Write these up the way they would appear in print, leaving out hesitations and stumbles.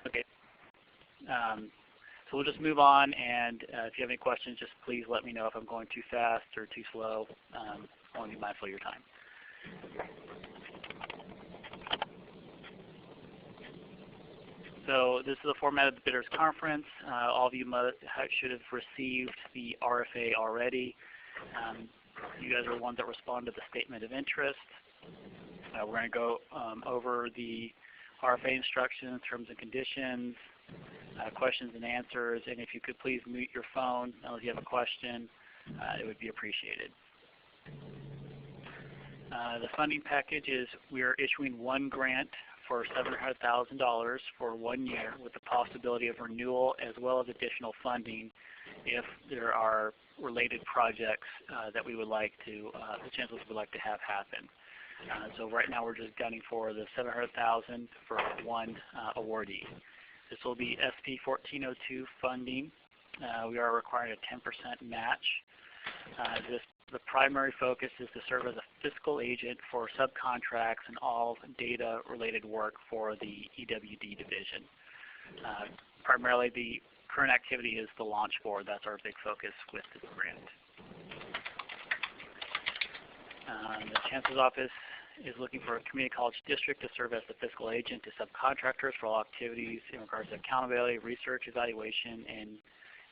Okay. So we'll just move on, and if you have any questions, just please let me know if I'm going too fast or too slow. I want to be mindful of your time. So this is the format of the Bidders Conference. All of you should have received the RFA already. You guys are the ones that respond to the statement of interest. We're going to go over the RFA instructions, terms and conditions, questions and answers, and if you could please mute your phone if you have a question, it would be appreciated. The funding package is we are issuing one grant for $700,000 for 1 year with the possibility of renewal as well as additional funding if there are related projects that we would like to, the chancellors would like to have happen. So right now we're just gunning for the $700,000 for one awardee. This will be SP 1402 funding. We are requiring a 10% match. The primary focus is to serve as a fiscal agent for subcontracts and all data-related work for the EWD division. Primarily, the current activity is the launch board. That's our big focus with this grant. The Chancellor's Office is looking for a community college district to serve as the fiscal agent to subcontractors for all activities in regards to accountability, research, evaluation, and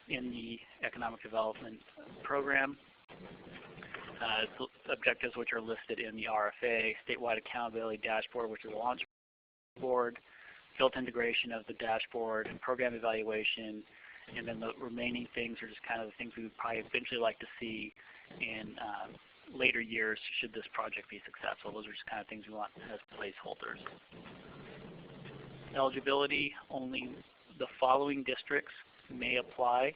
in the economic development program. Objectives which are listed in the RFA, statewide accountability dashboard, which is the launch board, built integration of the dashboard, program evaluation, and then the remaining things are just kind of the things we would probably eventually like to see in later years should this project be successful. Those are just kind of things we want as placeholders. Eligibility, only the following districts may apply.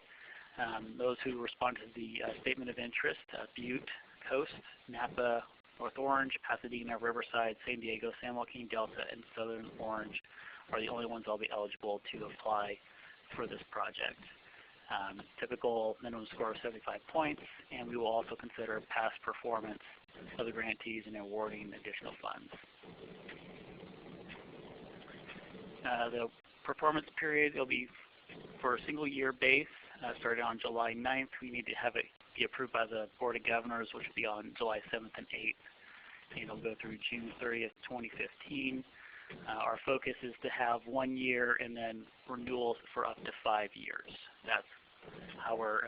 Those who respond to the statement of interest, Butte, Coast, Napa, North Orange, Pasadena, Riverside, San Diego, San Joaquin, Delta, and Southern Orange are the only ones that will be eligible to apply for this project. Typical minimum score of 75 points, and we will also consider past performance of the grantees in awarding additional funds. The performance period will be for a single year base, starting on July 9th. We need to have it be approved by the Board of Governors, which will be on July 7th and 8th. And it'll go through June 30th, 2015. Our focus is to have 1 year and then renewals for up to 5 years. That's how we're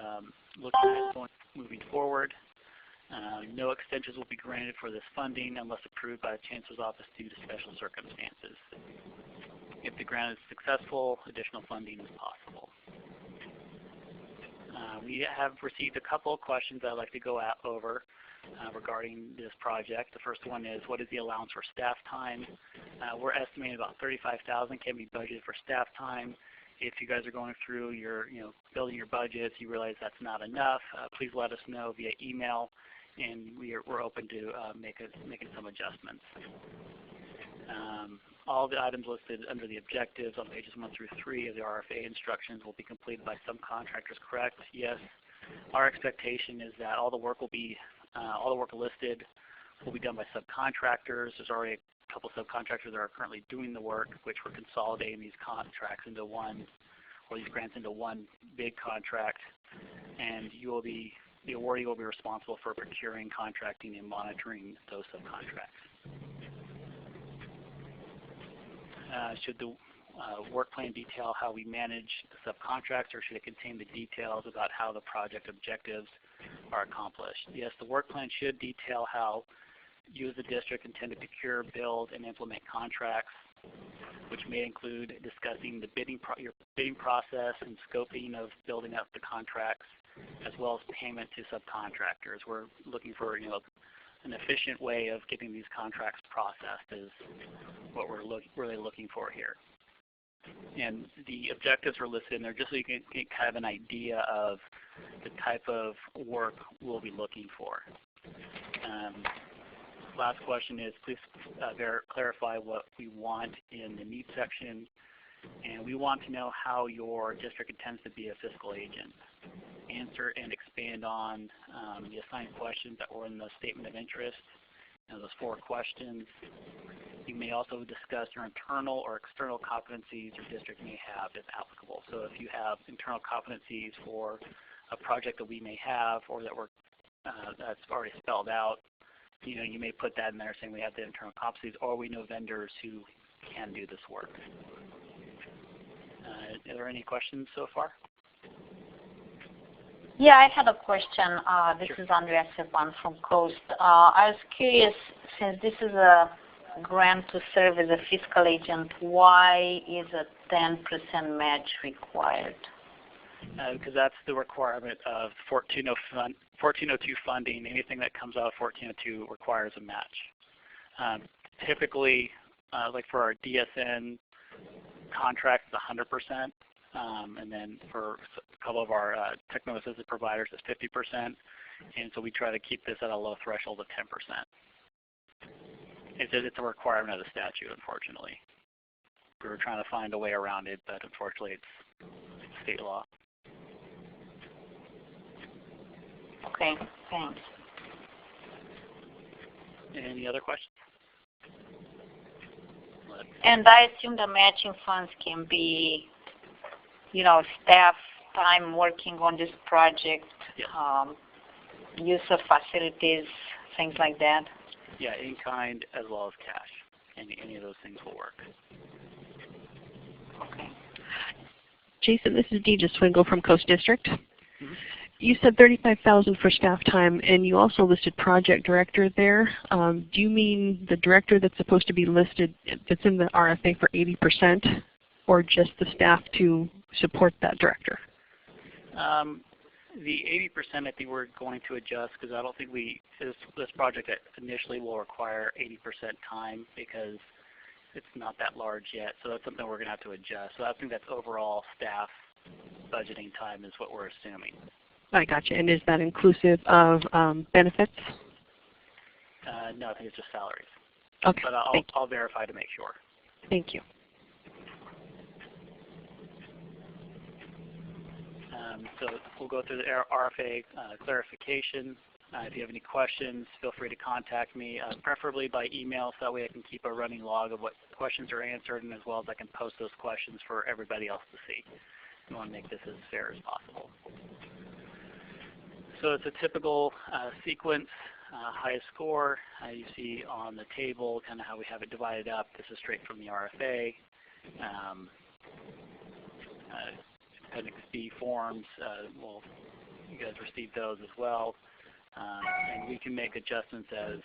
looking at moving forward. No extensions will be granted for this funding unless approved by the Chancellor's Office due to special circumstances. If the grant is successful, additional funding is possible. We have received a couple of questions I'd like to go over regarding this project. The first one is, what is the allowance for staff time? We're estimating about $35,000 can be budgeted for staff time. If you guys are going through your, building your budgets, you realize that's not enough, please let us know via email, and we're open to making some adjustments. All the items listed under the objectives on pages 1 through 3 of the RFA instructions will be completed by subcontractors, correct? Yes. Our expectation is that all the work listed will be done by subcontractors. There's already a couple subcontractors that are currently doing the work, which we're consolidating these contracts into one, or these grants into one big contract, and the awardee will be responsible for procuring, contracting, and monitoring those subcontracts. Should the work plan detail how we manage the subcontracts, or should it contain the details about how the project objectives are accomplished? Yes, the work plan should detail how you as a district intend to procure, build, and implement contracts, which may include discussing the your bidding process and scoping of building up the contracts, as well as payment to subcontractors. We're looking for an efficient way of getting these contracts processed is what we're really looking for here. And the objectives are listed in there just so you can get kind of an idea of the type of work we'll be looking for. Last question is, please clarify what we want in the needs section. And we want to know how your district intends to be a fiscal agent. Answer and expand on the assigned questions that were in the statement of interest, those 4 questions. You may also discuss your internal or external competencies your district may have if applicable. So if you have internal competencies for a project that we may have or that that's already spelled out, you may put that in there saying we have the internal competencies or we know vendors who can do this work. Are there any questions so far? Yeah, I had a question. This is Andrea Sepan from Coast. I was curious, since this is a grant to serve as a fiscal agent, why is a 10% match required? Because that's the requirement of 1402 funding. Anything that comes out of 1402 requires a match. Typically, like for our DSN contracts, it's 100%. And then for a couple of our technical assistance providers, it's 50%. And so we try to keep this at a low threshold of 10%. It's a requirement of the statute, unfortunately. We were trying to find a way around it, but unfortunately it's state law. Okay, thanks. Any other questions? And I assume the matching funds can be, staff time working on this project, yes. Use of facilities, things like that. Yeah, in kind as well as cash. Any of those things will work. Okay. Jason, this is Deja Swingle from Coast District. You said $35,000 for staff time, and you also listed project director there. Do you mean the director that's supposed to be listed that's in the RFA for 80%, or just the staff to support that director? The 80% I think we're going to adjust because I don't think this project initially will require 80% time because it's not that large yet. So that's something we're going to have to adjust. So I think that's overall staff budgeting time is what we're assuming. I gotcha. And is that inclusive of benefits? No, I think it's just salaries. Okay. But I'll verify to make sure. Thank you. So we'll go through the RFA clarification. If you have any questions, feel free to contact me, preferably by email, so that way I can keep a running log of what questions are answered, and as well as I can post those questions for everybody else to see. We want to make this as fair as possible. So it's a typical sequence, highest score. You see on the table kind of how we have it divided up. This is straight from the RFA. Appendix B forms, well, you guys received those as well. And we can make adjustments as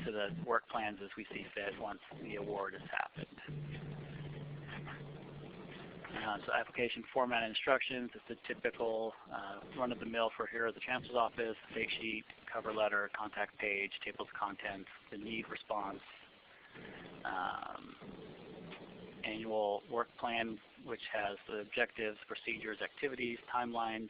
to the work plans as we see fit once the award has happened. So application format and instructions, it's a typical run-of-the-mill for here at the Chancellor's Office, date sheet, cover letter, contact page, tables of contents, the need response, annual work plan, which has the objectives, procedures, activities, timelines,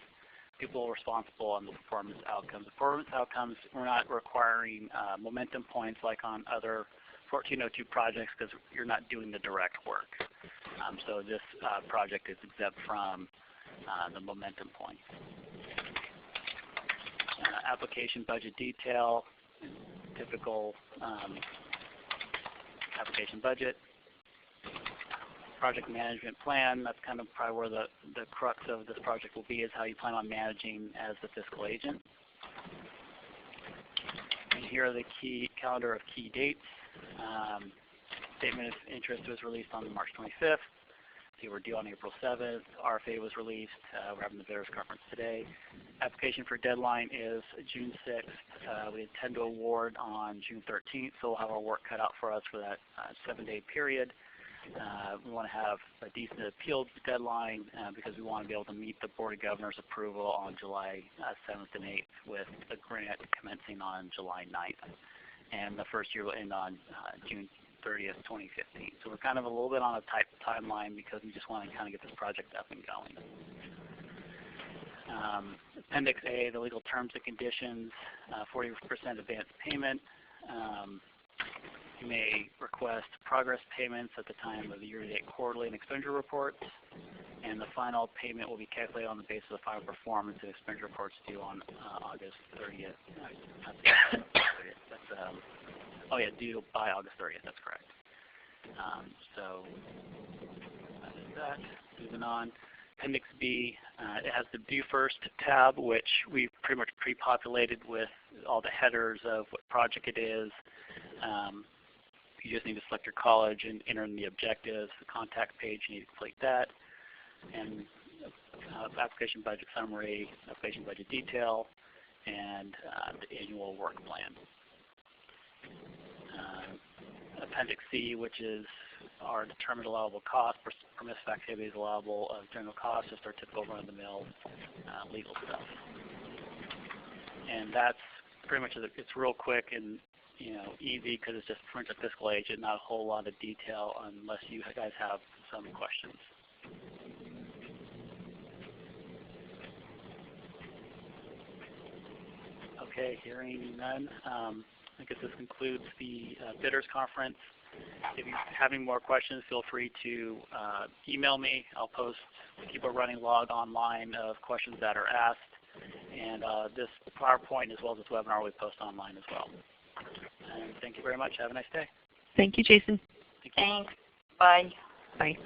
people responsible, and the performance outcomes. The performance outcomes, we're not requiring momentum points like on other 1402 projects because you're not doing the direct work. So this project is exempt from the momentum points. Application budget detail, typical application budget. Project management plan, that's kind of probably where the crux of this project will be, is how you plan on managing as the fiscal agent. And here are the key calendar of key dates. Statement of interest was released on March 25th. See, we're due on April 7th. RFA was released. We're having the bidders conference today. Application for deadline is June 6th. We intend to award on June 13th, so we'll have our work cut out for us for that 7-day period. We want to have a decent appeal deadline because we want to be able to meet the Board of Governors approval on July 7th and 8th with the grant commencing on July 9th. And the first year will end on June 30th, 2015. So we're kind of a little bit on a tight timeline because we just want to kind of get this project up and going. Appendix A, the legal terms and conditions, 40% advance payment. You may request progress payments at the time of the year-to-date quarterly and expenditure reports. and the final payment will be calculated on the basis of the final performance and expenditure reports due on August 30th. Due by August 30th. That's correct. So that is that. Moving on. Appendix B, it has the View First tab, which we pretty much pre-populated with all the headers of what project it is. You just need to select your college and enter in the objectives. The contact page, you need to complete that. And application budget summary, application budget detail, and the annual work plan. Appendix C, which is our determined allowable cost, permissive activities allowable of general costs, just our typical run-of-the-mill legal stuff. And that's pretty much it. It's real quick and easy because it's just pretty much a fiscal agent, not a whole lot of detail unless you guys have some questions. Okay, hearing none. I guess this concludes the bidders conference. If you have any more questions, feel free to email me. I'll keep a running log online of questions that are asked. And this PowerPoint as well as this webinar we post online as well. And thank you very much. Have a nice day. Thank you, Jason. Thank you. Thanks. Bye. Bye.